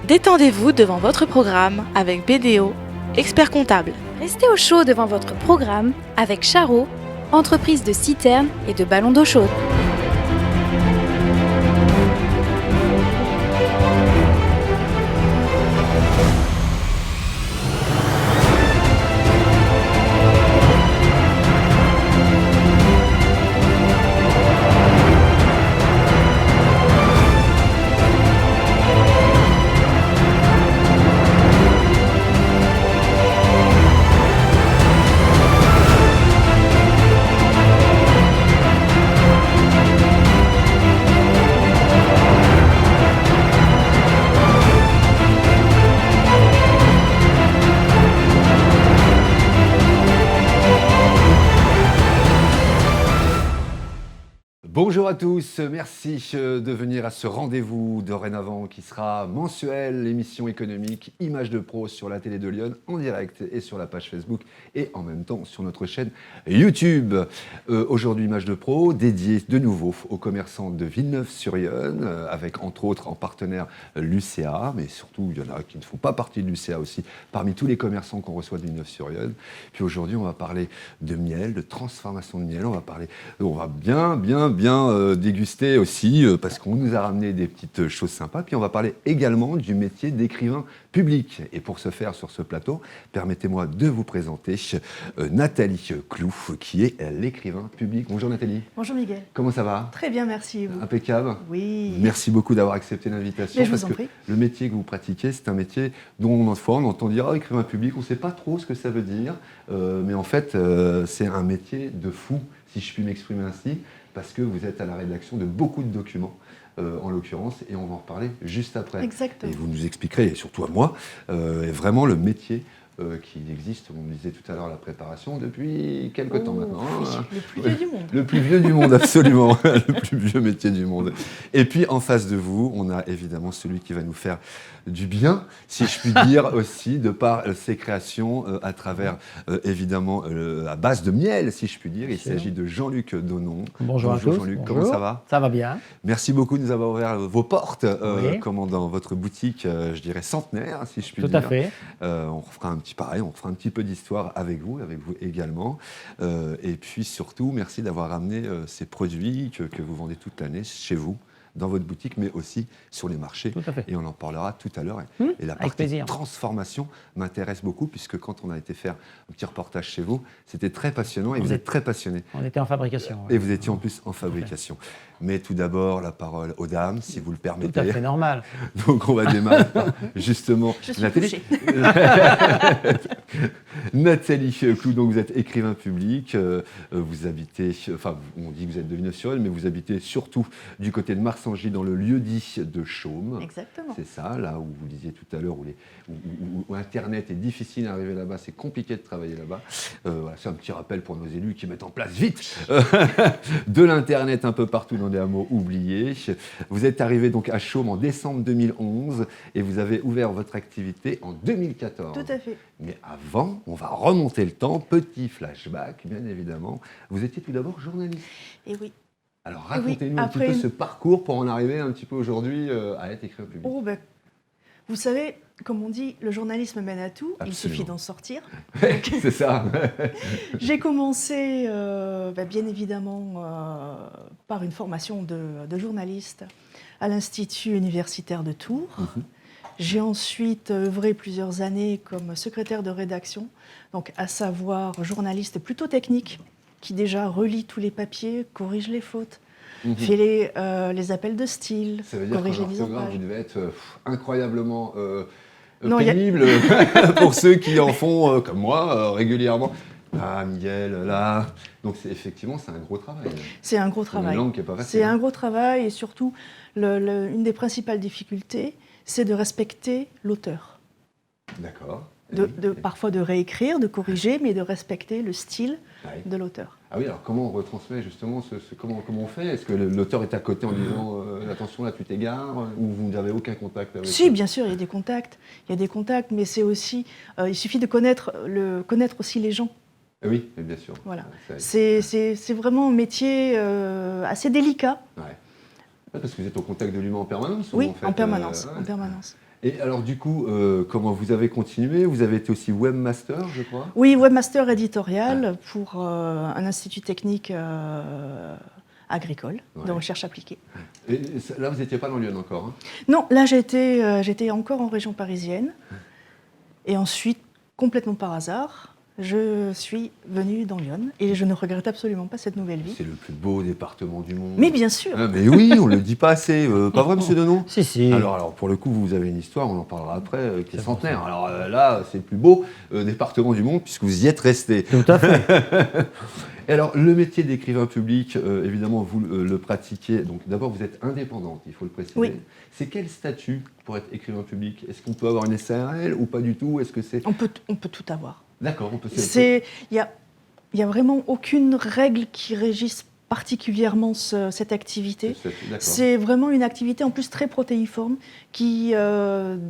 Détendez-vous devant votre programme avec BDO, expert comptable. Restez au chaud devant votre programme avec Charo, entreprise de citernes et de ballons d'eau chaude. Bonjour à tous, merci de venir à ce rendez-vous dorénavant qui sera mensuel, l'émission économique Image de Pro sur la télé de Lyon en direct et sur la page Facebook et en même temps sur notre chaîne YouTube. Aujourd'hui Image de Pro dédiée de nouveau aux commerçants de Villeneuve-sur-Yonne avec entre autres en partenaire l'UCA, mais surtout il y en a qui ne font pas partie de l'UCA aussi parmi tous les commerçants qu'on reçoit de Villeneuve-sur-Yonne. Puis aujourd'hui on va parler de miel, de transformation de miel, on va bien déguster aussi parce qu'on nous a ramené des petites choses sympas. Puis on va parler également du métier d'écrivain public. Et pour ce faire sur ce plateau, permettez-moi de vous présenter Nathalie Clou, qui est l'écrivain public. Bonjour Nathalie. Bonjour Miguel. Comment ça va? Très bien, merci. Et vous? Impeccable. Oui. Merci beaucoup d'avoir accepté l'invitation. Mais je vous en prie. Le métier que vous pratiquez, c'est un métier dont on entend dire écrivain public, on ne sait pas trop ce que ça veut dire, mais en fait, c'est un métier de fou, si je puis m'exprimer ainsi, parce que vous êtes à la rédaction de beaucoup de documents, en l'occurrence, et on va en reparler juste après. Exactement. Et vous nous expliquerez, et surtout à moi, vraiment le métier qui existe, on disait tout à l'heure la préparation, depuis quelque temps maintenant. Le plus vieux du monde. Le plus vieux du monde, absolument. Le plus vieux métier du monde. Et puis, en face de vous, on a évidemment celui qui va nous faire du bien, si je puis dire, aussi, de par ses créations, à travers, évidemment, à base de miel, si je puis dire. Il s'agit de Jean-Luc Donnon. Bonjour à tous. Jean-Luc, Bonjour. comment ça va? Ça va bien. Merci beaucoup de nous avoir ouvert vos portes, Oui. dans votre boutique, je dirais centenaire, si je puis Tout dire. à fait. On fera un petit peu d'histoire avec vous également. Et puis surtout, merci d'avoir ramené ces produits que vous vendez toute l'année chez vous, dans votre boutique, mais aussi sur les marchés. Tout à fait. Et on en parlera tout à l'heure. Et la avec partie plaisir. transformation m'intéresse beaucoup, puisque quand on a été faire un petit reportage chez vous, c'était très passionnant et vous êtes très passionné. On était en fabrication. Et vous étiez en plus en fabrication. Mais tout d'abord, la parole aux dames, si vous le permettez. Tout à fait normal. Donc on va démarrer par, justement, Je suis Nathalie. Nathalie Clou, donc vous êtes écrivain public, vous habitez, enfin on dit que vous êtes de Villeneuve-sur-Yonne, mais vous habitez surtout du côté de Marsangy, dans le lieu-dit de Chaume. Exactement. C'est ça, là où vous disiez tout à l'heure, où Internet est difficile à arriver là-bas, c'est compliqué de travailler là-bas. Voilà, c'est un petit rappel pour nos élus qui mettent en place vite de l'Internet un peu partout dans des hameaux oubliés. Vous êtes arrivé donc à Chaume en décembre 2011 et vous avez ouvert votre activité en 2014. Tout à fait. Mais avant, on va remonter le temps, petit flashback, bien évidemment. Vous étiez tout d'abord journaliste. Et oui. Alors racontez-nous Oui, un petit peu ce parcours pour en arriver un petit peu aujourd'hui à être écrivain public. Oh, ben, vous savez, comme on dit, le journalisme mène à tout. Absolument. Il suffit d'en sortir. C'est ça. J'ai commencé, bien évidemment, par une formation de journaliste à l'Institut universitaire de Tours. J'ai ensuite œuvré plusieurs années comme secrétaire de rédaction, donc à savoir journaliste plutôt technique, qui déjà relit tous les papiers, corrige les fautes, fait les appels de style, Ça veut dire corrige qu'en les mises en orthographe, page. vous devez être incroyablement Non, pénible pour ceux qui en font, comme moi, régulièrement. Ah, Miguel, là. Donc, effectivement, c'est un gros travail. C'est un gros C'est une travail. langue qui n'est pas facile. C'est un gros travail et surtout, une des principales difficultés, c'est de respecter l'auteur. D'accord. Parfois de réécrire, de corriger, mais de respecter le style Ouais. de l'auteur. Ah oui, alors comment on retransmet justement comment on fait? Est-ce que l'auteur est à côté en disant attention là tu t'égares ou vous n'avez aucun contact avec Si, bien sûr, il y a des contacts. Il y a des contacts, mais c'est aussi, il suffit de connaître aussi les gens. Ah oui, mais bien sûr. Voilà. Ça- C'est vraiment un métier assez délicat. Ouais. Ouais, parce que vous êtes au contact de l'humain en permanence? ou Oui, en fait, en permanence. ouais. En permanence. Et alors du coup, comment vous avez continué? Vous avez été aussi webmaster, je crois? Oui, webmaster éditorial pour un institut technique agricole de recherche appliquée. Et là, vous n'étiez pas dans Lyon encore, hein? Non, là j'étais encore en région parisienne. Et ensuite, complètement par hasard, je suis venue dans Lyon et je ne regrette absolument pas cette nouvelle vie. C'est le plus beau département du monde. Mais bien sûr. Ah, mais oui, on ne le dit pas assez. Pas vrai, monsieur Denon? Si, si. Alors, pour le coup, vous avez une histoire, on en parlera après, qui est centenaire. Alors là, c'est le plus beau département du monde puisque vous y êtes resté. Tout à fait. Et alors, le métier d'écrivain public, évidemment, vous le pratiquez. Donc, d'abord, vous êtes indépendante, il faut le préciser. Oui. C'est quel statut pour être écrivain public? Est-ce qu'on peut avoir une SARL ou pas du tout? Est-ce que c'est... On peut tout avoir. D'accord, on peut... Il y a vraiment aucune règle qui régisse particulièrement cette activité. C'est vraiment une activité en plus très protéiforme qui... on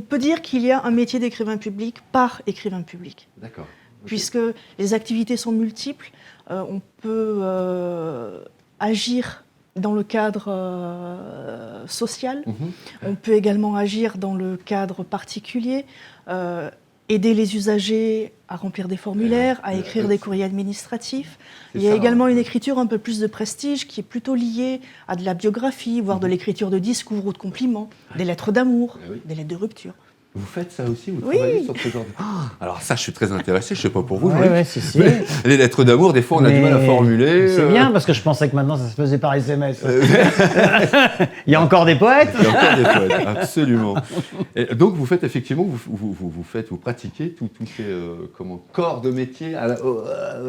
peut dire qu'il y a un métier d'écrivain public par écrivain public. D'accord. Okay. Puisque les activités sont multiples, on peut agir dans le cadre social, on peut également agir dans le cadre particulier, aider les usagers à remplir des formulaires, à écrire des courriers administratifs. Il y a également une écriture un peu plus de prestige qui est plutôt liée à de la biographie, voire de l'écriture de discours ou de compliments, des lettres d'amour, des lettres de rupture. Vous faites ça aussi? Vous travaillez sur ce genre de... Alors ça, je suis très intéressé, je ne sais pas pour vous. Oui, si. Les lettres d'amour, des fois, on a du mal à formuler. C'est bien, parce que je pensais que maintenant, ça se faisait par SMS. Il y a encore des poètes? Il y a encore des poètes, absolument. Et donc, vous faites effectivement, vous pratiquez tous ces corps de métier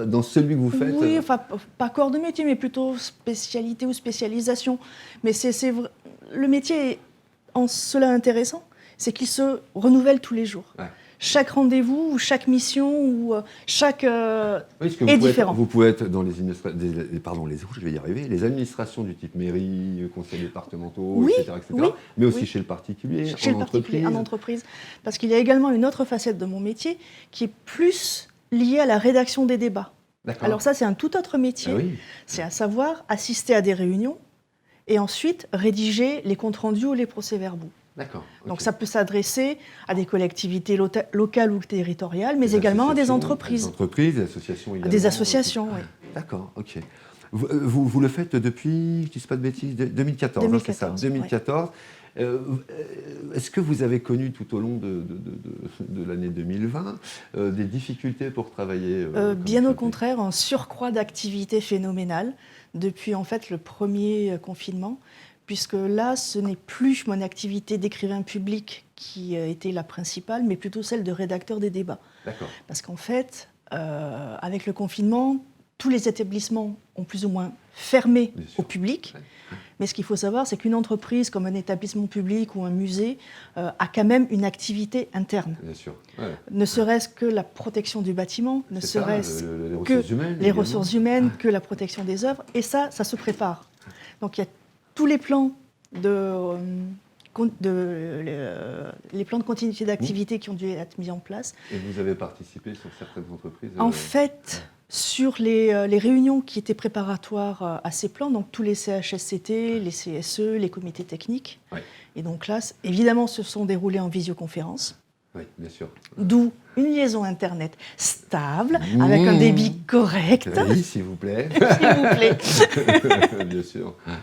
dans celui que vous faites? Oui, enfin, pas corps de métier, mais plutôt spécialité ou spécialisation. Mais le métier est en cela intéressant, c'est qu'il se renouvelle tous les jours. Ouais. Chaque rendez-vous, ou chaque mission, ou chaque est différent. Vous pouvez être dans les administrations du type mairie, conseils départementaux, etc., mais aussi chez le particulier, en entreprise. Parce qu'il y a également une autre facette de mon métier qui est plus liée à la rédaction des débats. Alors ça, c'est un tout autre métier. C'est à savoir assister à des réunions et ensuite rédiger les comptes rendus ou les procès-verbaux. D'accord. Donc ça peut s'adresser à des collectivités locales ou territoriales, mais également à des entreprises. Des entreprises, des associations également. Des associations, oui. D'accord, ok. Vous le faites depuis, je ne dis pas de bêtises, 2014, c'est ça, 2014. Ouais. Est-ce que vous avez connu tout au long de l'année 2020 des difficultés pour travailler Bien au contraire, un surcroît d'activité phénoménale depuis en fait le premier confinement. Puisque là, ce n'est plus mon activité d'écrivain public qui était la principale, mais plutôt celle de rédacteur des débats. D'accord. Parce qu'en fait, avec le confinement, tous les établissements ont plus ou moins fermé au public. Ouais. Mais ce qu'il faut savoir, c'est qu'une entreprise comme un établissement public ou un musée a quand même une activité interne. Bien sûr. Ouais. Ne serait-ce que la protection du bâtiment, ne serait-ce que les ressources humaines, que la protection des œuvres. Et ça se prépare. Donc il y a tous les plans les plans de continuité d'activité qui ont dû être mis en place. Et vous avez participé sur certaines entreprises En fait, sur les réunions qui étaient préparatoires à ces plans, donc tous les CHSCT, les CSE, les comités techniques. Ouais. Et donc là, évidemment, se sont déroulés en visioconférence. Oui, bien sûr. D'où une liaison Internet stable, avec un débit correct. Oui, s'il vous plaît. S'il vous plaît. Bien sûr. Ouais.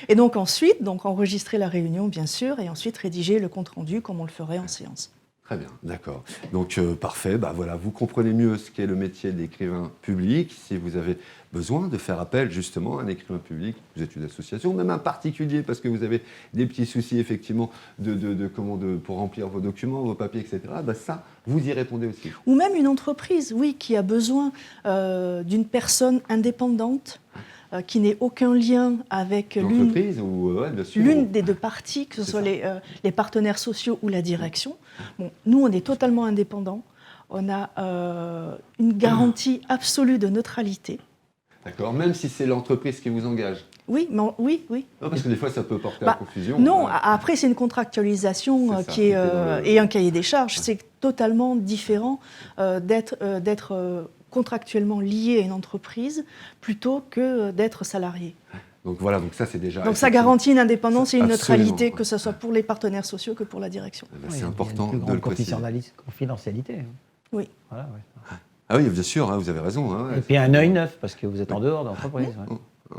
Et donc ensuite, enregistrer la réunion, bien sûr, et ensuite rédiger le compte-rendu comme on le ferait en séance. Très bien, d'accord. Donc parfait, voilà, vous comprenez mieux ce qu'est le métier d'écrivain public. Si vous avez besoin de faire appel justement à un écrivain public, vous êtes une association, même un particulier, parce que vous avez des petits soucis effectivement pour remplir vos documents, vos papiers, etc., ça, vous y répondez aussi. Ou même une entreprise, oui, qui a besoin d'une personne indépendante, qui n'ait aucun lien avec l'une des deux parties, que ce soit les partenaires sociaux ou la direction. Bon, nous, on est totalement indépendants. On a une garantie absolue de neutralité. D'accord, même si c'est l'entreprise qui vous engage. Oui. Non, parce que des fois, ça peut porter à confusion. Non, après, c'est une contractualisation et un cahier des charges. Ouais. C'est totalement différent d'être contractuellement lié à une entreprise plutôt que d'être salarié. Donc voilà, donc ça c'est déjà... Donc ça garantit une indépendance et une Absolument. neutralité, que ce soit pour les partenaires sociaux que pour la direction. Eh ben, Oui, c'est il y a important une plus de le grande préciser. confidentialité. Oui. Voilà, ouais. Ah oui, bien sûr, hein, vous avez raison. Hein, Et puis un œil neuf, parce que vous êtes en dehors de l'entreprise. Ouais.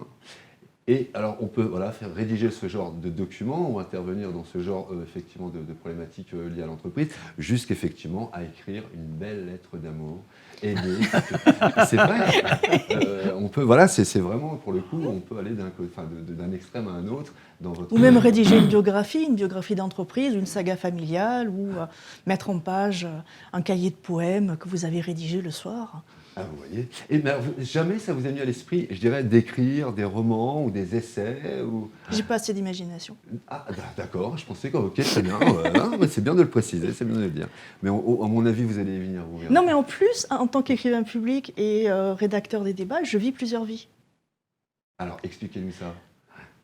Et alors, on peut faire rédiger ce genre de documents ou intervenir dans ce genre effectivement de problématiques liées à l'entreprise, jusqu'effectivement à écrire une belle lettre d'amour, aider. C'est vrai. On peut, voilà, c'est vraiment pour le coup, on peut aller d'un extrême à un autre dans votre. Ou même rédiger une biographie d'entreprise, une saga familiale, ou mettre en page un cahier de poèmes que vous avez rédigé le soir. Ah, vous voyez. Et mais alors, jamais ça vous a mis à l'esprit, je dirais, d'écrire des romans ou des essais ou... J'ai pas assez d'imagination. Ah, d'accord, je pensais que, ok, très bien, non, mais c'est bien de le préciser, c'est bien de le dire. Mais à mon avis, vous allez y venir. Vous verrez. Non, mais en plus, en tant qu'écrivain public et rédacteur des débats, je vis plusieurs vies. Alors, expliquez-nous ça.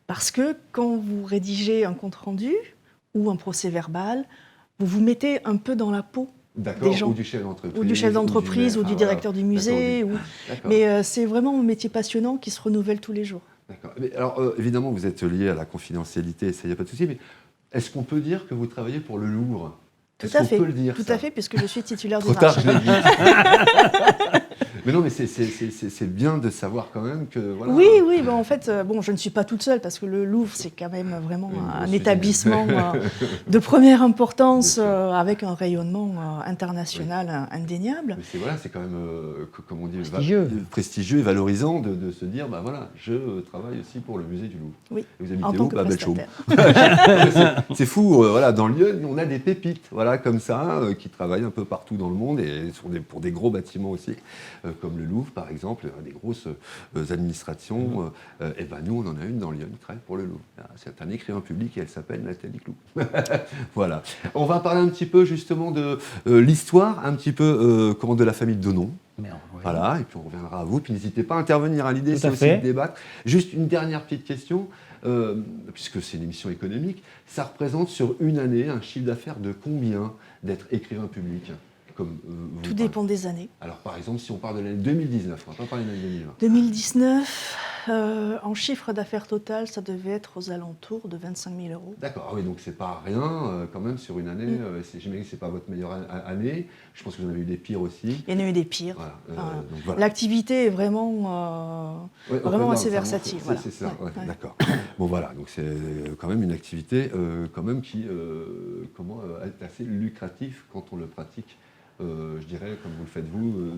Parce que quand vous rédigez un compte-rendu ou un procès-verbal, vous vous mettez un peu dans la peau D'accord, des gens. ou du chef d'entreprise. Ou du chef d'entreprise, ou du directeur du musée. D'accord. Mais c'est vraiment un métier passionnant qui se renouvelle tous les jours. D'accord. Mais alors, évidemment, vous êtes lié à la confidentialité, ça, il n'y a pas de souci, mais est-ce qu'on peut dire que vous travaillez pour le Louvre? Tout à fait. Peut le dire, Tout ça à fait, puisque je suis titulaire Trop des tard, archives. je l'ai dit. Mais non, mais c'est bien de savoir quand même que... Voilà. Oui, en fait, je ne suis pas toute seule, parce que le Louvre, c'est quand même vraiment un établissement de première importance, avec un rayonnement international indéniable. Mais c'est quand même, comme on dit, Prestigieux et valorisant de se dire, bah voilà, je travaille aussi pour le musée du Louvre. Oui, Et vous habitez en tant où? que Bellechaump. prestataire. C'est fou, voilà, dans Lyon, on a des pépites, voilà, comme ça, qui travaillent un peu partout dans le monde et pour des gros bâtiments aussi, comme le Louvre, par exemple, des grosses administrations. Et ben nous, on en a une dans Lyon, qui travaille pour le Louvre. C'est un écrivain public et elle s'appelle Nathalie Clou. Voilà. On va parler un petit peu justement de l'histoire, un petit peu de la famille Denon. Voilà, et puis on reviendra à vous. Puis n'hésitez pas à intervenir. L'idée, c'est aussi de débattre. Juste une dernière petite question, puisque c'est une émission économique. Ça représente sur une année un chiffre d'affaires de combien d'être écrivain public comme vous? Tout dépend des années. Alors, par exemple, si on parle de l'année 2019, on ne va pas parler de l'année 2020. 2019, en chiffre d'affaires total, ça devait être aux alentours de 25 000 euros. D'accord, oui, donc c'est pas rien quand même sur une année. J'imagine que ce n'est pas votre meilleure année. Je pense que vous en avez eu des pires aussi. Il y en a eu des pires. Voilà, donc voilà. L'activité est vraiment, vraiment assez versatile. Voilà. C'est ça, d'accord. Bon voilà, donc c'est quand même une activité quand même qui est assez lucrative quand on le pratique. Je dirais, comme vous le faites vous,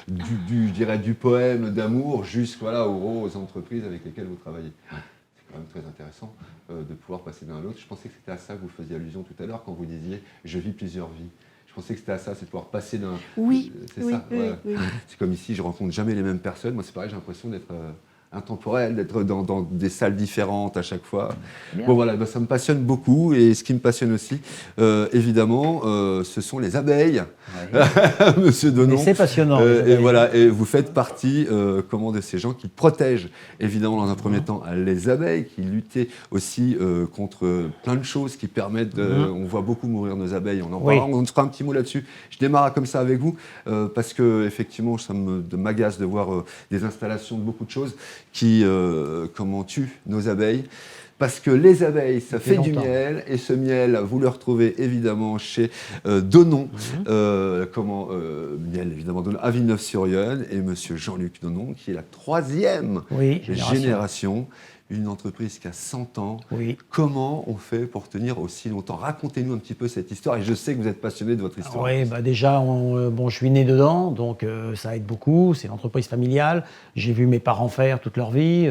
je dirais du poème d'amour aux entreprises avec lesquelles vous travaillez. C'est quand même très intéressant de pouvoir passer d'un à l'autre. Je pensais que c'était à ça que vous faisiez allusion tout à l'heure quand vous disiez « je vis plusieurs vies ». Je pensais que c'était à ça, c'est de pouvoir passer d'un... Oui, c'est oui, ça. oui, Ouais. oui. C'est comme ici, je rencontre jamais les mêmes personnes. Moi, c'est pareil, j'ai l'impression d'être intemporel, d'être dans des salles différentes à chaque fois. Bien. Bon voilà, ça me passionne beaucoup. Et ce qui me passionne aussi, évidemment, ce sont les abeilles. Monsieur Denon. Mais c'est passionnant. Et voilà, et vous faites partie de ces gens qui protègent, évidemment, dans un premier temps, les abeilles, qui luttaient aussi contre plein de choses qui permettent on voit beaucoup mourir nos abeilles, on en parlera, on fera un petit mot là-dessus. Je démarre comme ça avec vous, parce que effectivement, ça m'agace de voir des installations de beaucoup de choses qui tuent nos abeilles. Parce que les abeilles, ça fait du miel, et ce miel, vous le retrouvez évidemment chez Denon, miel évidemment Denon, à Villeneuve-sur-Yonne, et monsieur Jean-Luc Denon, qui est la 3e génération, une entreprise qui a 100 ans. Oui. Comment on fait pour tenir aussi longtemps? Racontez-nous un petit peu cette histoire, et je sais que vous êtes passionné de votre histoire. Oui, déjà, je suis né dedans, donc ça aide beaucoup, c'est une entreprise familiale, j'ai vu mes parents faire toute leur vie,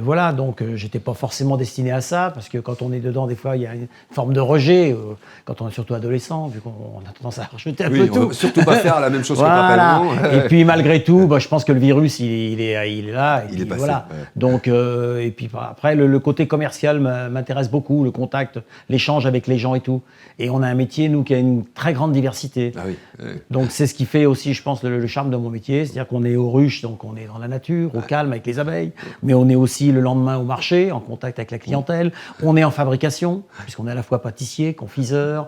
voilà, donc j'étais pas forcément destiné à ça, parce que quand on est dedans, des fois, il y a une forme de rejet, quand on est surtout adolescent, vu qu'on a tendance à rejeter un peu tout. On va surtout pas faire la même chose voilà. que papa. Et puis malgré tout, je pense que le virus, il est là. Et il est passé. Voilà. Ouais. Donc, et puis après, le côté commercial m'intéresse beaucoup, le contact, l'échange avec les gens et tout. Et on a un métier, nous, qui a une très grande diversité. Ah oui. Donc c'est ce qui fait aussi, je pense, le charme de mon métier. C'est-à-dire qu'on est aux ruches, donc on est dans la nature, au calme avec les abeilles, mais on est aussi le lendemain au marché, en contact avec la clientèle. On est en fabrication, puisqu'on est à la fois pâtissier, confiseur.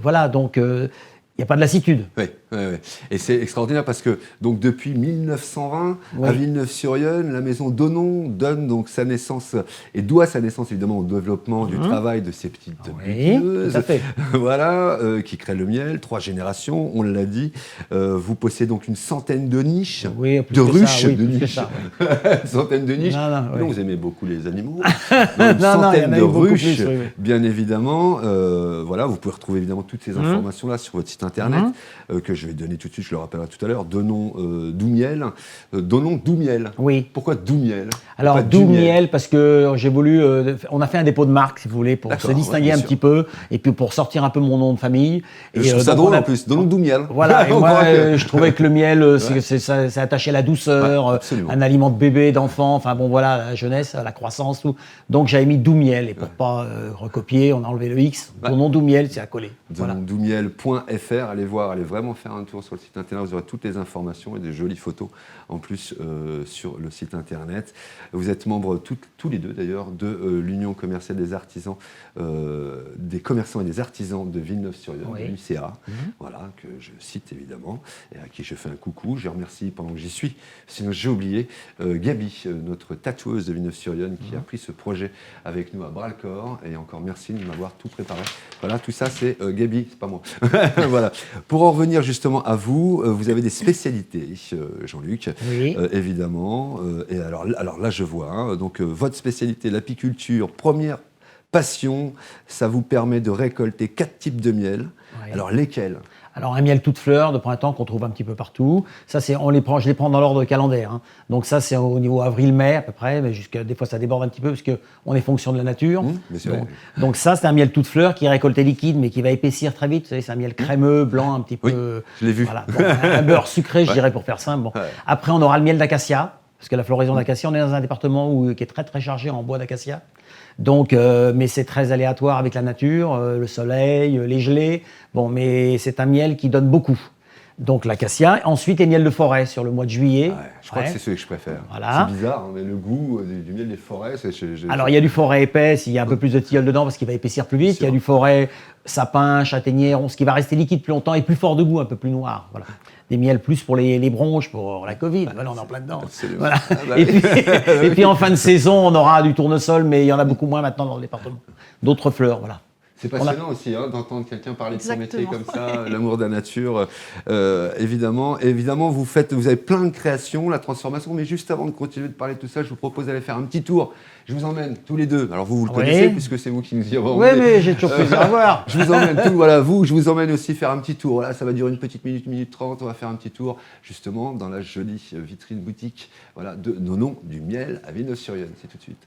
Voilà, donc il n'y a pas de lassitude. Oui. ouais. Et c'est extraordinaire parce que donc depuis 1920 à Villeneuve-sur-Yonne, la maison Donon donne donc sa naissance et doit sa naissance évidemment au développement du travail de ces petites butineuses, tout à fait. voilà, qui créent le miel. 3 générations, on l'a dit. Vous possédez donc une centaine de niches, Oui, plus de que ruches, ça, oui, de plus que niches, ça, ouais. une centaine de niches. Non, Donc, oui. vous aimez beaucoup les animaux. Non, Une non, il y en centaine a de eu beaucoup ruches, plus, oui. bien évidemment. Voilà, vous pouvez retrouver évidemment toutes ces informations là sur votre site internet que je vais donner tout de suite. Je le rappellerai tout à l'heure. Donon Doumiel. Donon Doumiel. Oui. Pourquoi Doumiel? Alors, Pourquoi Doumiel, parce que j'ai voulu. On a fait un dépôt de marque, si vous voulez, pour D'accord, se distinguer ouais, bien un sûr. petit peu, et puis pour sortir un peu mon nom de famille. Je trouve ça donc, drôle on a- en plus. Donon Doumiel. Voilà, et On moi, croit que- je trouvais que le miel, c'est attaché à la douceur, Ouais, absolument. un aliment de bébé, d'enfant, enfin bon, voilà, la jeunesse, la croissance, tout. Donc, j'avais mis Doumiel, et pour pas recopier, on a enlevé le X. Mon nom Doumiel, c'est accolé. Voilà. Doumiel.fr, allez voir, allez vraiment faire un tour sur le site internet, vous aurez toutes les informations et des jolies photos en plus sur le site internet. Vous êtes membres tous les deux d'ailleurs de l'Union commerciale des artisans, des commerçants et des artisans de Villeneuve-sur-Yonne, Oui. de l'UCA, voilà, que je cite évidemment et à qui je fais un coucou. Je remercie pendant que j'y suis, sinon j'ai oublié, Gabi, notre tatoueuse de Villeneuve-sur-Yonne qui a pris ce projet avec nous à bras-le-corps et encore merci de m'avoir tout préparé. Voilà, tout ça c'est Gabi, c'est pas moi. Voilà. Pour en revenir justement à vous, vous avez des spécialités, Jean-Luc, Oui. évidemment. Et alors là, je vois, hein, donc votre spécialité, l'apiculture, première passion, ça vous permet de récolter 4 types de miel. Oui. Alors lesquels? Alors, un miel toute fleur de printemps qu'on trouve un petit peu partout. Ça, je les prends dans l'ordre calendaire, hein. Donc ça, c'est au niveau avril-mai à peu près, mais des fois ça déborde un petit peu parce qu'on est fonction de la nature. Bien sûr. Donc ça, c'est un miel toute fleur qui est récolté liquide, mais qui va épaissir très vite. Vous savez, c'est un miel crémeux, blanc, un petit Oui, peu. je l'ai vu. Voilà. Bon, un beurre sucré, je dirais, pour faire simple. Bon. Ouais. Après, on aura le miel d'acacia, parce que la floraison d'acacia, on est dans un département qui est très très chargé en bois d'acacia. Donc, mais c'est très aléatoire avec la nature, le soleil, les gelées. Bon, mais c'est un miel qui donne beaucoup. Donc l'acacia. Ensuite, les miels de forêt sur le mois de juillet. Ouais, je crois que c'est celui que je préfère. Voilà. C'est bizarre, hein, mais le goût du miel des forêts, c'est... Alors, il y a du forêt épaisse, il y a un peu plus de tilleul dedans parce qu'il va épaissir plus vite. Il y a du forêt sapin, châtaignier, ce qui va rester liquide plus longtemps et plus fort de goût, un peu plus noir. Voilà. Des miels plus pour les bronches, pour la Covid. Voilà, on est en plein dedans. Absolument. Voilà. Ah bah Et oui. puis en fin de saison, on aura du tournesol, mais il y en a beaucoup moins maintenant dans le département. D'autres fleurs, voilà. C'est passionnant aussi hein, d'entendre quelqu'un parler de son métier Exactement. comme ça, l'amour de la nature. Évidemment, vous avez plein de créations, la transformation, mais juste avant de continuer de parler de tout ça, je vous propose d'aller faire un petit tour. Je vous emmène tous les deux. Alors vous le Oui. connaissez puisque c'est vous qui nous y avez Oui, mais j'ai toujours plaisir à voir. Je vous emmène je vous emmène aussi faire un petit tour. Là, ça va durer une petite minute 30. On va faire un petit tour justement dans la jolie vitrine boutique, voilà, de Donon du miel à Villeneuve-sur-Yonne. C'est tout de suite.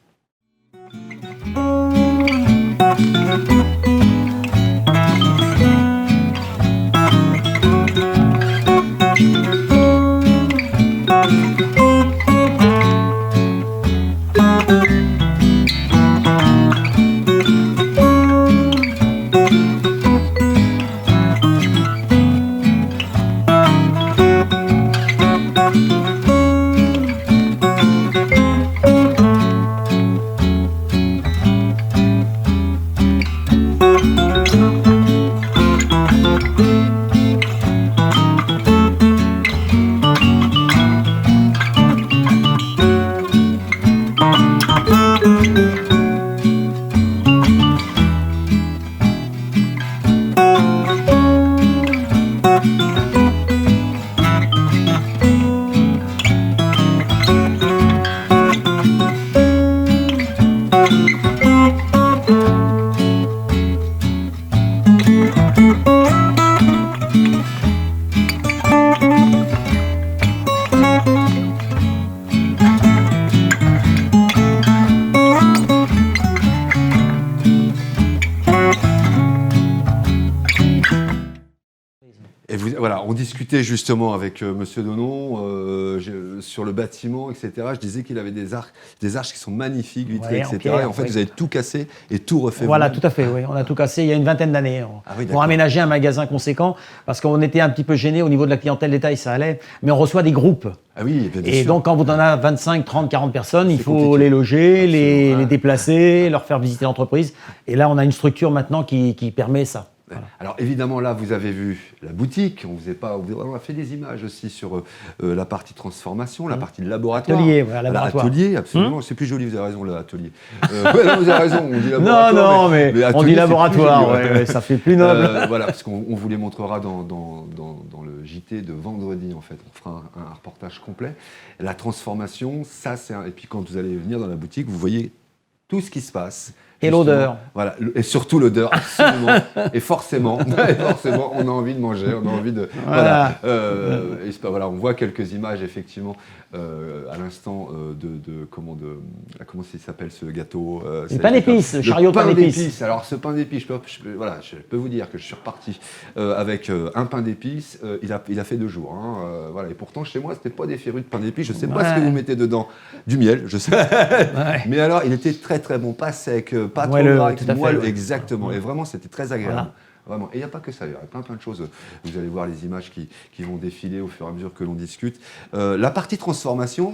Voilà, on discutait justement avec Monsieur Donon sur le bâtiment, etc. Je disais qu'il avait des arches qui sont magnifiques, vitrées, Ouais, en etc. pierre, et en fait, oui. vous avez tout cassé et tout refait. Voilà, vous-même. tout à fait, oui. On a tout cassé il y a une vingtaine d'années. Ah oui, Pour d'accord. aménager un magasin conséquent, parce qu'on était un petit peu gênés au niveau de la clientèle détail, ça allait, mais on reçoit des groupes. Ah oui, bien Et sûr. donc, quand vous en avez 25, 30, 40 personnes, il C'est faut compliqué. les loger, Absolument, les ouais. déplacer, leur faire visiter l'entreprise. Et là, on a une structure maintenant qui permet ça. Voilà. Alors évidemment, là, vous avez vu la boutique. On a fait des images aussi sur la partie transformation, la partie laboratoire. Atelier, voilà, laboratoire. Atelier, absolument. C'est plus joli, vous avez raison, l'atelier. Ouais, non, vous avez raison, on dit laboratoire. Non, mais on atelier, dit c'est laboratoire, plus joli, ça fait plus noble. Voilà, parce qu'on vous les montrera dans le JT de vendredi, en fait. On fera un reportage complet. La transformation, ça, et puis quand vous allez venir dans la boutique, vous voyez tout ce qui se passe. Et l'odeur. Voilà, et surtout l'odeur, absolument. et forcément, on a envie de manger, on a envie de... Voilà. Voilà, on voit quelques images, effectivement, à l'instant, comment il s'appelle ce gâteau Le pain d'épices, le chariot pain d'épices. Alors, ce pain d'épices, je peux vous dire que je suis reparti avec un pain d'épices, il a fait 2 jours. Hein, voilà, et pourtant, chez moi, c'était pas des férus de pain d'épices, je sais pas ce que vous mettez dedans. Du miel, je sais. Mais alors, il était très très bon, pas sec, pas trop gras, moelleux, exactement. Et vraiment, c'était très agréable. Voilà. Vraiment. Et il n'y a pas que ça, il y a plein de choses. Vous allez voir les images qui vont défiler au fur et à mesure que l'on discute. La partie transformation,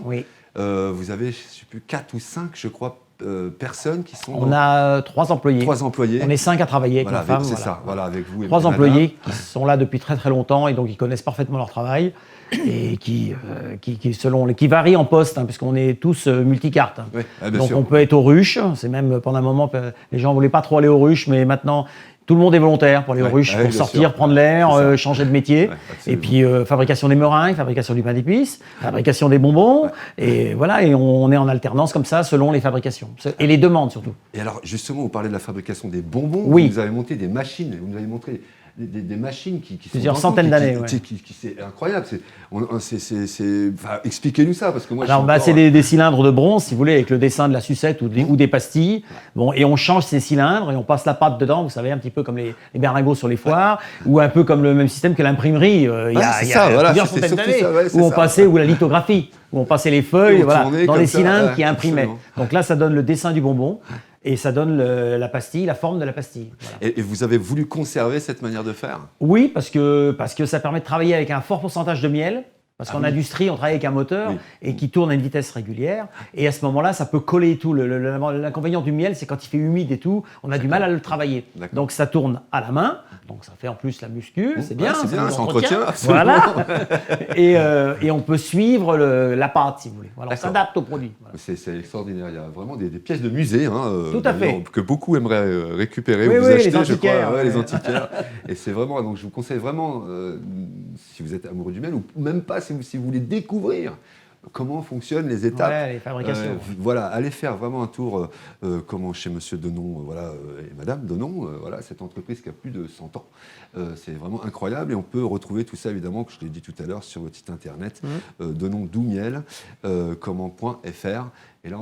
vous avez, je ne sais plus, 4 ou 5, je crois, personnes qui sont... On a 3 employés. 3 employés. On est 5 à travailler avec ma femme. C'est ça, voilà, avec vous. 3 employés qui sont là depuis très très longtemps et donc ils connaissent parfaitement leur travail et qui varient en poste, hein, puisqu'on est tous multicartes. Oui, donc sûr. on peut être aux ruches, c'est même pendant un moment, les gens ne voulaient pas trop aller aux ruches, mais maintenant... Tout le monde est volontaire pour aller aux ruches, pour sortir, prendre l'air, changer de métier. Et puis fabrication des meringues, fabrication du pain d'épices, fabrication des bonbons. Et voilà, et on est en alternance comme ça selon les fabrications. Et les demandes surtout. Et alors justement, vous parlez de la fabrication des bonbons. Oui. Vous avez monté des machines, vous nous avez montré des machines qui sont... Plusieurs centaines d'années, c'est incroyable. Expliquez-nous ça, parce que moi... Alors, c'est des cylindres de bronze, si vous voulez, avec le dessin de la sucette ou des pastilles. Bon, et on change ces cylindres et on passe la pâte dedans, vous savez, un petit peu comme les berlingots sur les foires, ou un peu comme le même système que l'imprimerie. Il y a plusieurs centaines d'années, ou la lithographie, où on passait les feuilles dans les cylindres qui imprimaient. Donc là, ça donne le dessin du bonbon. Et ça donne la pastille, la forme de la pastille. Voilà. Et vous avez voulu conserver cette manière de faire ? Oui, parce que ça permet de travailler avec un fort pourcentage de miel. Parce qu'en industrie, on travaille avec un moteur et qui tourne à une vitesse régulière. Et à ce moment-là, ça peut coller et tout. L'inconvénient du miel, c'est quand il fait humide et tout, on a du mal à le travailler. Donc ça tourne à la main. Donc ça fait en plus la muscu, c'est bien. C'est bien, ça entretient. Voilà. Et on peut suivre la pâte, si vous voulez. Voilà, on s'adapte au produit. Voilà. C'est extraordinaire. Il y a vraiment des pièces de musée tout à fait. Que beaucoup aimeraient récupérer ou vous acheter, les antiquaires, je crois. Les antiquaires. Et c'est vraiment... Donc je vous conseille vraiment, si vous êtes amoureux du miel, ou même pas, si vous voulez découvrir comment fonctionnent les étapes, les fabrications. Voilà, allez faire vraiment un tour chez Monsieur Denon, et Madame Denon, cette entreprise qui a plus de 100 ans. C'est vraiment incroyable et on peut retrouver tout ça évidemment, que je l'ai dit tout à l'heure, sur votre site internet, denondoumiel.fr. Et là,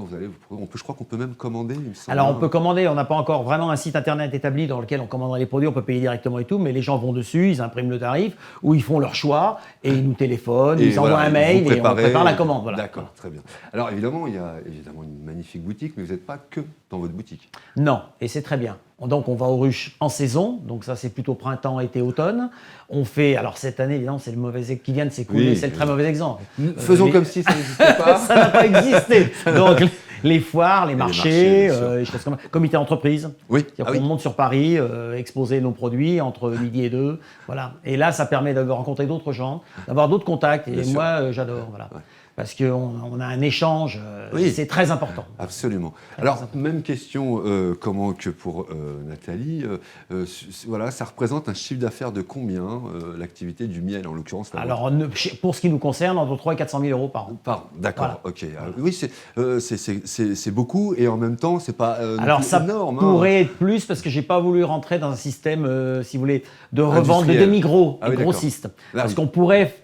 je crois qu'on peut même commander, il me semble. Alors, on peut commander, on n'a pas encore vraiment un site internet établi dans lequel on commanderait les produits, on peut payer directement et tout, mais les gens vont dessus, ils impriment le tarif, ou ils font leur choix, et ils nous téléphonent, ils envoient un mail, et on prépare la commande. Voilà. D'accord, très bien. Alors, évidemment, il y a une magnifique boutique, mais vous n'êtes pas que dans votre boutique. Non, et c'est très bien. Donc, on va aux ruches en saison, donc ça, c'est plutôt printemps, été, automne. On fait, alors cette année, évidemment, c'est le mauvais qui vient de s'écouler, c'est le très mauvais exemple. Faisons comme si ça n'existait pas. Ça n'a pas existé. Donc, les foires, les marchés, les choses comme ça. Comité d'entreprise. Oui. On monte sur Paris, exposer nos produits entre midi et 2. Voilà. Et là, ça permet de rencontrer d'autres gens, d'avoir d'autres contacts. Et moi, j'adore. Voilà. Ouais. Parce qu'on a un échange, c'est très important. Absolument. Alors, même question que pour Nathalie, ça représente un chiffre d'affaires de combien, l'activité du miel en l'occurrence? Alors, pour ce qui nous concerne, entre 300 et 400 000 euros par an. D'accord, voilà. Ok. Oui, c'est beaucoup et en même temps, c'est pas alors, ça énorme. pourrait être plus parce que j'ai pas voulu rentrer dans un système, si vous voulez, de revente de demi-gros et grossistes. Parce qu'on pourrait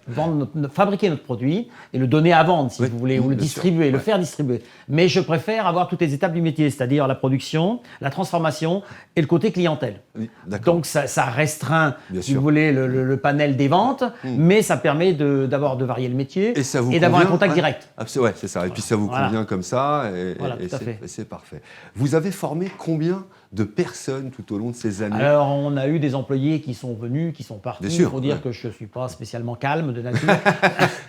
fabriquer notre produit et le donner à vendre, si vous voulez, ou le distribuer, le faire distribuer. Mais je préfère avoir toutes les étapes du métier, c'est-à-dire la production, la transformation et le côté clientèle. Oui, donc ça restreint, si vous voulez, le panel des ventes, mais ça permet de varier le métier et d'avoir un contact direct. C'est ça. Et puis ça vous convient comme ça, et c'est parfait. Vous avez formé combien de personnes tout au long de ces années? Alors, on a eu des employés qui sont venus, qui sont partis. Bien sûr, Il faut dire ouais. que je ne suis pas spécialement calme de nature.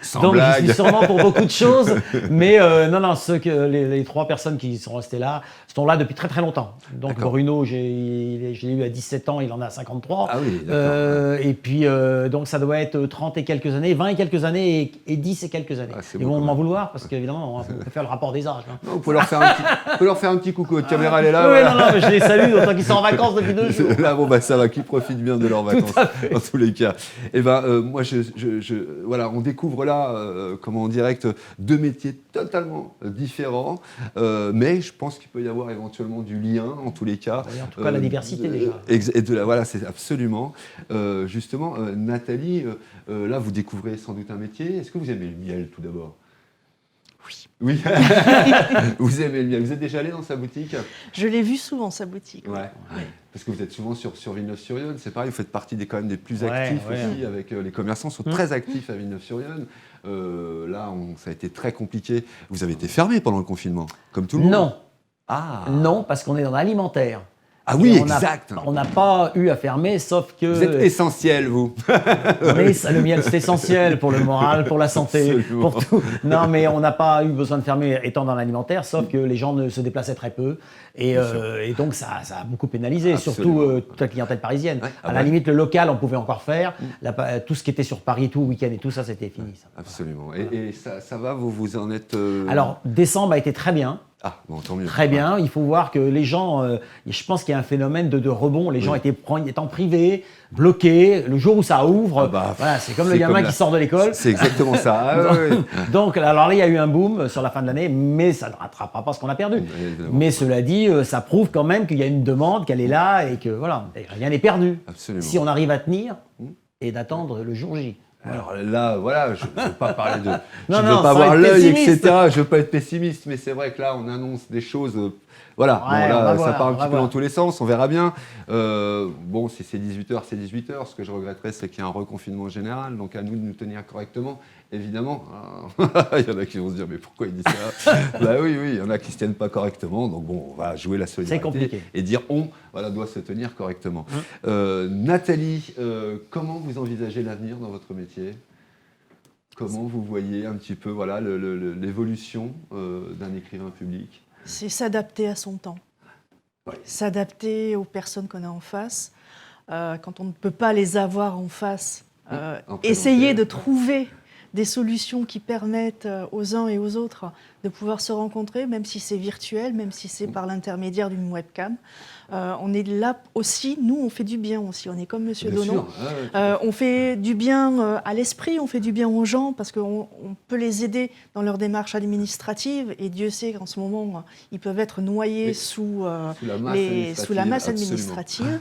Sans Donc, blague. je suis sûrement pour beaucoup de choses. Mais non, les 3 personnes qui sont restées là sont là depuis très très longtemps. Donc, D'accord. Bruno, je l'ai eu à 17 ans, il en a 53. Ah oui, d'accord. Et puis, donc, ça doit être 30 et quelques années, 20 et quelques années et 10 et quelques années. Ah, c'est Ils beau vont quand m'en même. vouloir parce qu'évidemment, on peut faire le rapport des âges. Hein. Non, vous pouvez leur faire un petit coucou. Votre caméra, elle est là. Oui, voilà. non, mais je les salue, d'autant qu'ils sont en vacances depuis 2 jours. Là, bon, bah, ça va, qu'ils profitent bien de leurs vacances, en tous les cas. Et ben, moi, voilà, on découvre là, comment en direct, 2 métiers totalement différents, mais je pense qu'il peut y avoir éventuellement du lien, en tous les cas. Oui, en tout cas, la diversité, déjà. Et voilà, c'est absolument. Justement, Nathalie, là, vous découvrez sans doute un métier. Est-ce que vous aimez le miel, tout d'abord? Oui. Oui. Vous aimez le miel. Vous êtes déjà allé dans sa boutique? Je l'ai vu souvent, sa boutique. Ouais. Parce que vous êtes souvent sur Villeneuve-sur-Yonne, c'est pareil, vous faites partie quand même des plus Ouais, actifs ouais. aussi, avec les commerçants sont très actifs à Villeneuve-sur-Yonne. Là, ça a été très compliqué. Vous avez été fermé pendant le confinement, comme tout le monde? Non, Ah, non, parce qu'on est dans l'alimentaire. ah oui, Et exact. On n'a pas eu à fermer, sauf que Vous êtes essentiel, vous. le miel, c'est essentiel pour le moral, pour la santé, Absolument. pour tout. Non, mais on n'a pas eu besoin de fermer étant dans l'alimentaire, sauf que les gens ne se déplaçaient très peu. Et donc, ça a beaucoup pénalisé, Absolument. surtout toute la clientèle parisienne. Ouais. À la limite, le local, on pouvait encore faire. Tout ce qui était sur Paris, tout week-end et tout ça, c'était fini. Ça. Absolument. Et ça va, vous en êtes... Alors, décembre a été très bien. Ah, bon, tant mieux. Très bien. Il faut voir que les gens, je pense qu'il y a un phénomène de rebond. Les gens étant privés, bloqués. Le jour où ça ouvre, Ah bah, voilà, c'est comme c'est le gamin comme qui sort de l'école. C'est exactement ça. Ah, ouais, ouais. Donc, alors là, il y a eu un boom sur la fin de l'année, mais ça ne rattrapera pas ce qu'on a perdu. Évidemment. Mais cela dit, ça prouve quand même qu'il y a une demande, qu'elle est là et que voilà, et rien n'est perdu. Absolument. Si on arrive à tenir et d'attendre le jour J. Alors là, voilà, je ne veux pas parler de... je Non, ne non, veux pas sans avoir être l'œil, pessimiste. etc. Je ne veux pas être pessimiste, mais c'est vrai que là, on annonce des choses... voilà, Ouais, bon, on va là, ça voir, part un on petit va peu voir. dans tous les sens, on verra bien. Bon, si c'est 18h, c'est 18h. Ce que je regretterais, c'est qu'il y a un reconfinement général, donc à nous de nous tenir correctement, évidemment. Il y en a qui vont se dire, mais pourquoi il dit ça? Bah oui, il y en a qui ne se tiennent pas correctement, donc bon, on va jouer la solidarité compliqué. et dire doit se tenir correctement. Nathalie, comment vous envisagez l'avenir dans votre métier? Comment vous voyez un petit peu voilà, l'évolution d'un écrivain public? C'est s'adapter à son temps. Ouais. S'adapter aux personnes qu'on a en face. Quand on ne peut pas les avoir en face, En essayer présentiel. de trouver des solutions qui permettent aux uns et aux autres de pouvoir se rencontrer, même si c'est virtuel, même si c'est par l'intermédiaire d'une webcam. On est là aussi, nous on fait du bien aussi, on est comme Monsieur Bien Donon. sûr. Ah, ouais. On fait du bien à l'esprit, on fait du bien aux gens parce qu'on peut les aider dans leur démarche administrative et Dieu sait qu'en ce moment ils peuvent être noyés Oui. sous Sous la masse administrative.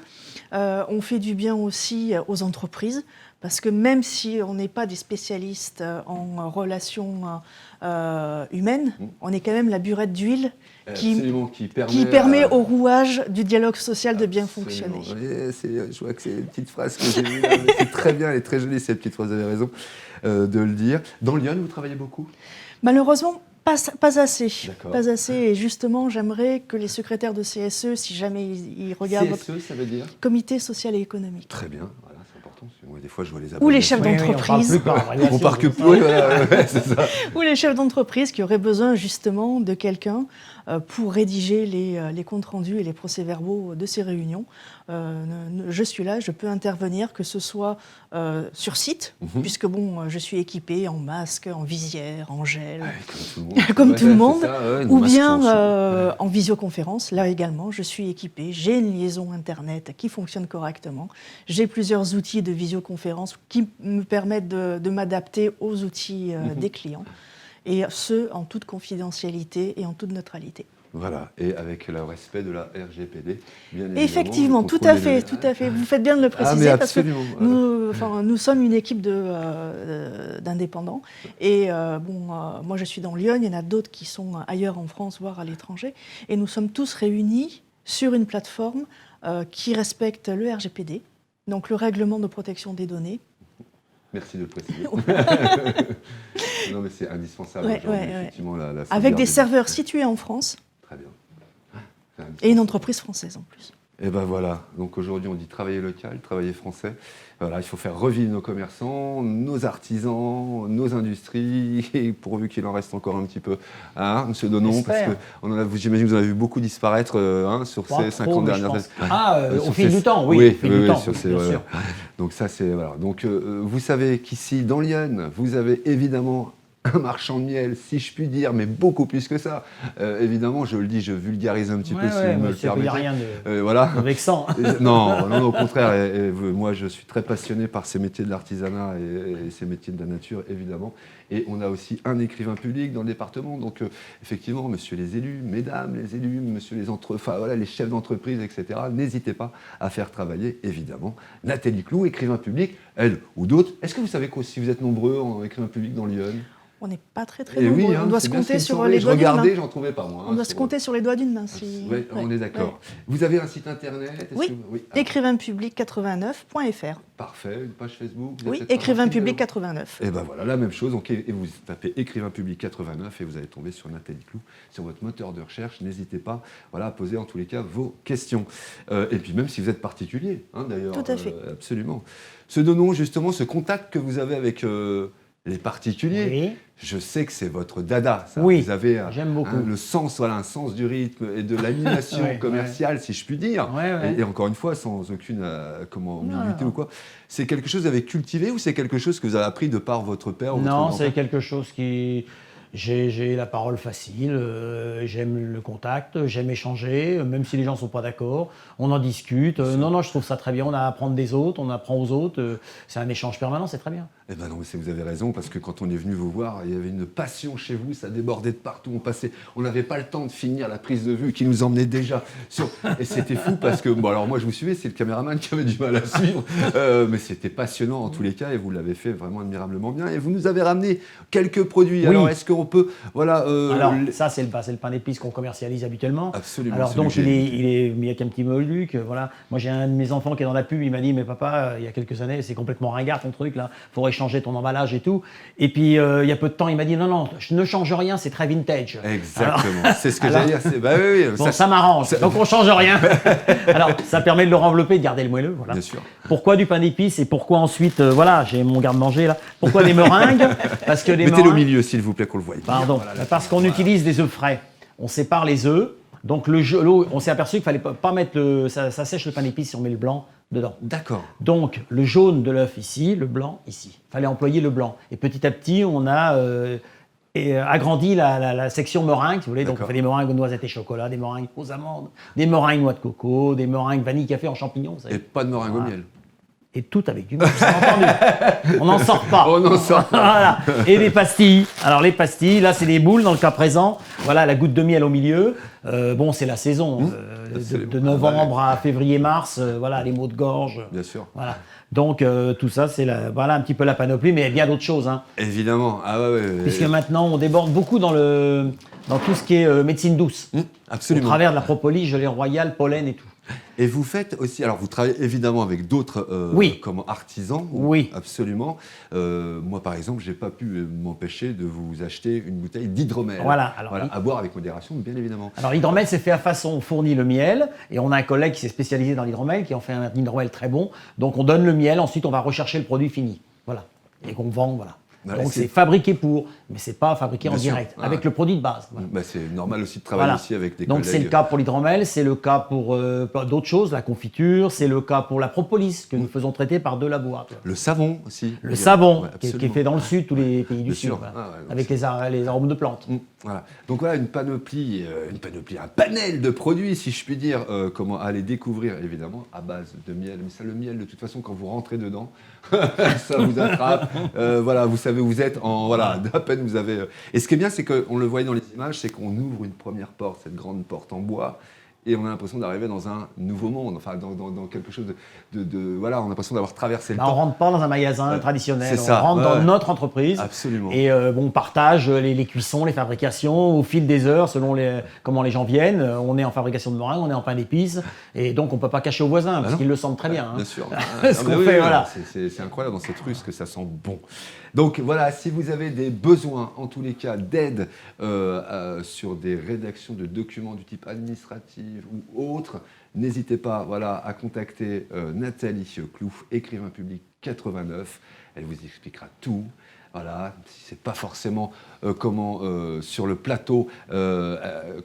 On fait du bien aussi aux entreprises parce que même si on n'est pas des spécialistes en relations humaines, on est quand même la burette d'huile Absolument, qui permet au rouage du dialogue social de bien fonctionner. Je vois que c'est une petite phrase que j'ai vue là, mais c'est très bien, elle est très jolie cette petite phrase, vous avez raison de le dire. Dans Lyon, vous travaillez beaucoup? Malheureusement, pas assez. D'accord. Pas assez. Et justement, j'aimerais que les secrétaires de CSE, si jamais ils regardent votre CSE, ça veut dire? comité social et économique, Très bien, voilà, c'est important. Parce que moi, des fois, je vois les ou les abonnés. chefs Oui, d'entreprise, On part que plus, oui, voilà, ouais, c'est ça. ou les chefs d'entreprise qui auraient besoin justement de quelqu'un pour rédiger les comptes rendus et les procès-verbaux de ces réunions. Je suis là, je peux intervenir, que ce soit sur site, puisque bon, je suis équipée en masque, en visière, en gel, comme tout le monde, ou bien en visioconférence. Là également, je suis équipée, j'ai une liaison Internet qui fonctionne correctement, j'ai plusieurs outils de visioconférence qui me permettent de m'adapter aux outils des clients, et ce, en toute confidentialité et en toute neutralité. Voilà, et avec le respect de la RGPD, bien évidemment. Effectivement, le tout contrôle à des fait, données. tout à fait. Vous faites bien de le préciser mais parce que absolument, voilà. nous sommes une équipe d'indépendants. Et moi, je suis dans Lyon, il y en a d'autres qui sont ailleurs en France, voire à l'étranger. Et nous sommes tous réunis sur une plateforme qui respecte le RGPD, donc le règlement de protection des données. Merci de le préciser. Non, mais c'est indispensable Ouais, aujourd'hui, ouais, ouais. effectivement. La Avec sauvegarde des des serveurs données. situés en France. Très bien. Et une entreprise française en plus. Et ben voilà, donc aujourd'hui on dit travailler local, travailler français. Voilà, il faut faire revivre nos commerçants, nos artisans, nos industries, et pourvu qu'il en reste encore un petit peu, hein, Monsieur Donon, parce que j'imagine que vous en avez vu beaucoup disparaître sur ces 50 dernières années. Au fil du temps, oui. Au fil du temps, bien sûr. Donc ça c'est voilà. Donc vous savez qu'ici dans Lyon, vous avez évidemment un marchand de miel, si je puis dire, mais beaucoup plus que ça. Évidemment, je le dis, je vulgarise un petit peu si vous me le permettez. Il n'y a rien de vexant. Non, au contraire. Moi, je suis très passionné par ces métiers de l'artisanat et ces métiers de la nature, évidemment. Et on a aussi un écrivain public dans le département. Donc, effectivement, monsieur les élus, mesdames les élus, monsieur les chefs d'entreprise, etc., n'hésitez pas à faire travailler, évidemment, Nathalie Clou, écrivain public, elle ou d'autres. Est-ce que vous savez que si vous êtes nombreux en écrivain public dans Lyon? On n'est pas très nombreux. Oui, on doit se compter sur les doigts d'une main. Je regardais, j'en trouvais pas moi. On doit se compter sur les doigts d'une main. Oui, on est d'accord. Ouais. Vous avez un site internet? Oui, écrivainpublic89.fr. Parfait, une page Facebook? Oui, écrivain public 89. Et ben voilà, la même chose. Donc, et vous tapez écrivain public 89 et vous allez tomber sur Nathalie Clou, sur votre moteur de recherche. N'hésitez pas à poser en tous les cas vos questions. Et puis même si vous êtes particulier, d'ailleurs. Tout à fait. Absolument. Ce Donon, justement, ce contact que vous avez avec les particuliers, oui. Je sais que c'est votre dada. Ça. Oui, vous avez j'aime beaucoup. le sens, un sens du rythme et de l'animation commerciale, si je puis dire. Et encore une fois, sans aucune ambiguïté ou quoi. C'est quelque chose que vous avez cultivé ou c'est quelque chose que vous avez appris de par votre père ou votre Non, grand-père? c'est quelque chose qui... J'ai la parole facile, j'aime le contact, j'aime échanger, même si les gens ne sont pas d'accord, on en discute. Non, je trouve ça très bien, on a à apprendre des autres, on apprend aux autres, c'est un échange permanent, c'est très bien. Eh ben non, mais vous avez raison, parce que quand on est venu vous voir, il y avait une passion chez vous, ça débordait de partout, on n'avait pas le temps de finir la prise de vue qui nous emmenait déjà sur... Et c'était fou, parce que, alors moi je vous suivais, c'est le caméraman qui avait du mal à suivre, mais c'était passionnant en tous les cas, et vous l'avez fait vraiment admirablement bien, et vous nous avez ramené quelques produits. Oui. Alors est-ce qu'on peut... Alors ça c'est le pain d'épices qu'on commercialise habituellement. Absolument. Alors donc il est mis avec un petit molduc, voilà. Moi j'ai un de mes enfants qui est dans la pub, il m'a dit mais papa, il y a quelques années, c'est complètement ringard ton truc là, faudrait changer ton emballage et tout. Et puis il y a peu de temps, il m'a dit non, je ne change rien, c'est très vintage. Exactement, c'est ce que j'allais dire. Bon, ça m'arrange, donc on change rien. Alors ça permet de le renvelopper, de garder le moelleux, voilà. Bien sûr. Pourquoi du pain d'épices et pourquoi ensuite, j'ai mon garde-manger là. Pourquoi des meringues? Parce que mettez-le au milieu s'il vous plaît qu'on le voie. Pardon, parce qu'on utilise des œufs frais. On sépare les œufs. Donc l'eau, on s'est aperçu qu'il fallait pas mettre ça sèche le pain d'épices si on met le blanc dedans. D'accord. Donc le jaune de l'œuf ici, le blanc ici. Il fallait employer le blanc. Et petit à petit, on a agrandi la section meringue, si vous voulez. Donc on fait des meringues aux noisettes et chocolat, des meringues aux amandes, des meringues noix de coco, des meringues vanille café en champignons. Et pas de meringue au miel. Et tout avec du miel, vous avez entendu. On n'en sort pas. On n'en sort pas. Voilà. Et des pastilles. Alors les pastilles, là c'est des boules dans le cas présent. Voilà, la goutte de miel au milieu. C'est la saison. De novembre à février-mars, les maux de gorge. Bien sûr. Voilà. Donc tout ça, c'est un petit peu la panoplie, mais il y a bien d'autres choses. Évidemment. Puisque maintenant, on déborde beaucoup dans tout ce qui est médecine douce. Absolument. Au travers de la propolis, gelée royale, pollen et tout. Et vous faites aussi, alors vous travaillez évidemment avec d'autres comme artisans, oui, absolument. Moi par exemple, j'ai pas pu m'empêcher de vous acheter une bouteille d'hydromel. Voilà, à boire avec modération, bien évidemment. Alors l'hydromel c'est fait à façon, on fournit le miel et on a un collègue qui s'est spécialisé dans l'hydromel, qui en fait un hydromel très bon. Donc on donne le miel, ensuite on va rechercher le produit fini, voilà, et qu'on vend, voilà. Donc c'est fabriqué mais c'est pas fabriqué en direct, avec le produit de base. Voilà. C'est normal aussi de travailler aussi avec des collègues. Donc c'est le cas pour l'hydromel, c'est le cas pour d'autres choses, la confiture, c'est le cas pour la propolis que nous faisons traiter par 2 laboratoires. Le savon aussi. Le savon, qui est fait dans le sud, tous les pays du sud, avec les arômes de plantes. Voilà. Donc voilà une panoplie, un panel de produits, si je puis dire, comment aller découvrir évidemment à base de miel. Mais ça, le miel, de toute façon, quand vous rentrez dedans, ça vous attrape. Vous savez où vous êtes. À peine vous avez. Et ce qui est bien, c'est qu'on le voyait dans les images, c'est qu'on ouvre une première porte, cette grande porte en bois. Et on a l'impression d'arriver dans un nouveau monde, enfin dans quelque chose on a l'impression d'avoir traversé le temps. On ne rentre pas dans un magasin traditionnel, on rentre dans notre entreprise. Absolument. Et on partage les cuissons, les fabrications au fil des heures, selon comment les gens viennent. On est en fabrication de meringue, on est en pain d'épices, et donc on ne peut pas cacher aux voisins, parce qu'ils le sentent très bien. Bien sûr. Ce qu'on fait, voilà. C'est incroyable dans cette rue, ce que ça sent bon. Donc voilà, si vous avez des besoins, en tous les cas, d'aide sur des rédactions de documents du type administratif, livres ou autres, n'hésitez pas à contacter Nathalie Clouf, écrivain public 89. Elle vous expliquera tout. Voilà, si c'est pas forcément sur le plateau où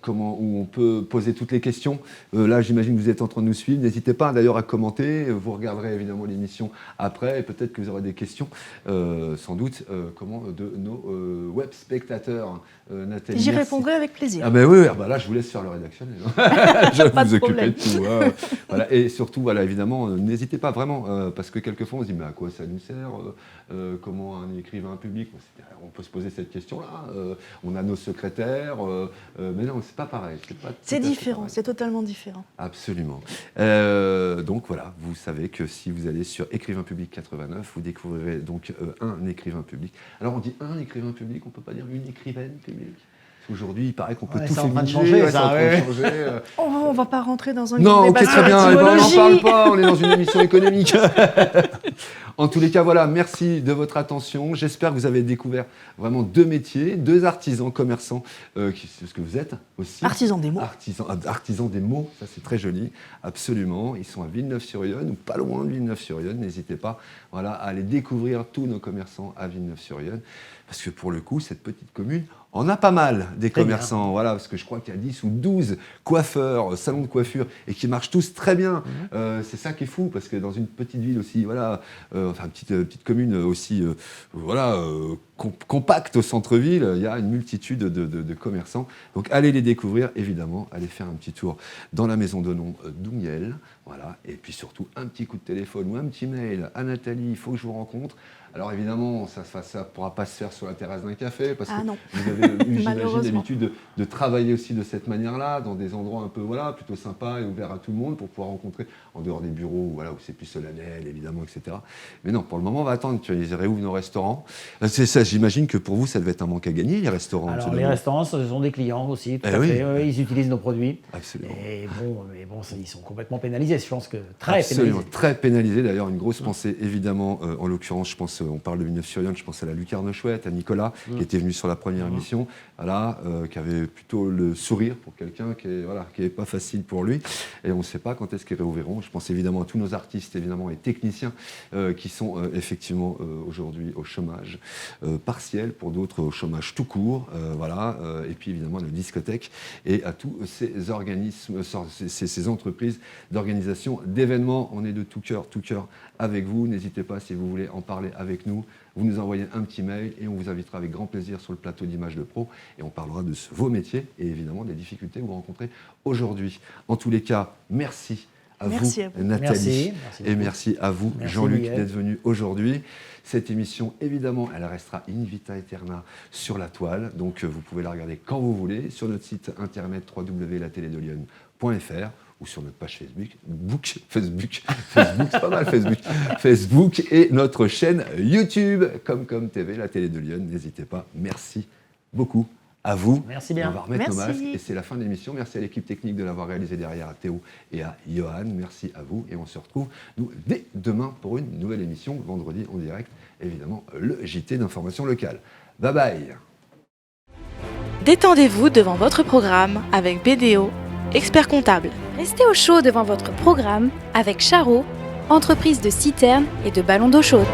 on peut poser toutes les questions. Là, j'imagine que vous êtes en train de nous suivre. N'hésitez pas d'ailleurs à commenter. Vous regarderez évidemment l'émission après et peut-être que vous aurez des questions, sans doute, de nos web spectateurs. Nathalie, J'y merci. répondrai avec plaisir. Ah ben oui, là je vous laisse faire le rédactionnel. Je vais Pas de vous occuper problème. de tout. Hein. Voilà. Et surtout, évidemment, n'hésitez pas vraiment, parce que quelquefois on se dit mais à quoi ça nous sert comment un écrivain public, on peut se poser cette question-là. On a nos secrétaires, mais non, c'est pas pareil. C'est différent, c'est totalement différent. Absolument. Donc voilà, vous savez que si vous allez sur Écrivain Public 89, vous découvrirez donc un écrivain public. Alors on dit un écrivain public, on peut pas dire une écrivaine publique. Aujourd'hui, il paraît qu'on peut tout c'est en train de féminiser, changer, c'est en ça, train ouais. de changer. On va pas rentrer dans un Non, grand ok, débat très sur bien, on n'en l'étymologie. parle pas, on est dans une émission économique. En tous les cas, merci de votre attention. J'espère que vous avez découvert vraiment 2 métiers, 2 artisans, commerçants, c'est ce que vous êtes aussi. Artisan des mots. Artisans des mots, ça c'est très joli, absolument. Ils sont à Villeneuve-sur-Yonne, ou pas loin de Villeneuve-sur-Yonne. N'hésitez pas à aller découvrir tous nos commerçants à Villeneuve-sur-Yonne. Parce que pour le coup, cette petite commune en a pas mal des Très commerçants. Voilà, parce que je crois qu'il y a 10 ou 12 coiffeurs, salons de coiffure, et qui marchent tous très bien. C'est ça qui est fou, parce que dans une petite ville aussi, petite commune aussi, compacte au centre-ville, il y a une multitude de commerçants. Donc allez les découvrir, évidemment, allez faire un petit tour dans la maison de nom d'Oumiel. Voilà, et puis surtout un petit coup de téléphone ou un petit mail à Nathalie, il faut que je vous rencontre. Alors évidemment, ça ne pourra pas se faire sur la terrasse d'un café, parce que non. vous avez eu, j'imagine, Malheureusement. l'habitude de travailler aussi de cette manière-là, dans des endroits un peu plutôt sympas et ouverts à tout le monde, pour pouvoir rencontrer en dehors des bureaux où c'est plus solennel, évidemment, etc. Mais non, pour le moment, on va attendre. Ils réouvrent nos restaurants. C'est ça, j'imagine que pour vous, ça devait être un manque à gagner, les restaurants. Alors les restaurants, ce sont des clients aussi, tout à oui. fait. Oui, ils utilisent nos produits. Absolument. Mais bon, ils sont complètement pénalisés. Je pense que très Absolument, pénalisés. très pénalisé. D'ailleurs, une grosse pensée, évidemment, en l'occurrence, je pense, on parle de Villeneuve-sur-Yonne, je pense à la Lucarne Chouette, à Nicolas, qui était venu sur la première émission, qui avait plutôt le sourire pour quelqu'un qui n'est pas facile pour lui. Et on ne sait pas quand est-ce qu'ils réouvriront. Je pense évidemment à tous nos artistes, évidemment, et techniciens qui sont effectivement aujourd'hui au chômage partiel, pour d'autres au chômage tout court. Et puis évidemment à nos discothèques et à tous ces organismes, ces entreprises d'organisation d'événements. On est de tout cœur avec vous. N'hésitez pas, si vous voulez en parler avec nous, vous nous envoyez un petit mail et on vous invitera avec grand plaisir sur le plateau d'Images de Pro et on parlera de vos métiers et évidemment des difficultés que vous rencontrez aujourd'hui. En tous les cas, merci à vous, Nathalie, et merci à vous, Jean-Luc, d'être venu aujourd'hui. Cette émission, évidemment, elle restera in vita aeterna sur la toile, donc vous pouvez la regarder quand vous voulez sur notre site internet www.lateledelion.fr ou sur notre page Facebook, c'est pas mal Facebook et notre chaîne YouTube, comme TV, la télé de Lyon. N'hésitez pas, merci beaucoup à vous. Merci bien. On va remettre nos Merci. masques et c'est la fin de l'émission. Merci à l'équipe technique de l'avoir réalisé derrière, à Théo et à Johan. Merci à vous et on se retrouve dès demain pour une nouvelle émission, vendredi en direct, évidemment le JT d'information locale. Bye bye. Détendez-vous devant votre programme avec BDO, expert comptable. Restez au chaud devant votre programme avec Charo, entreprise de citernes et de ballons d'eau chaude.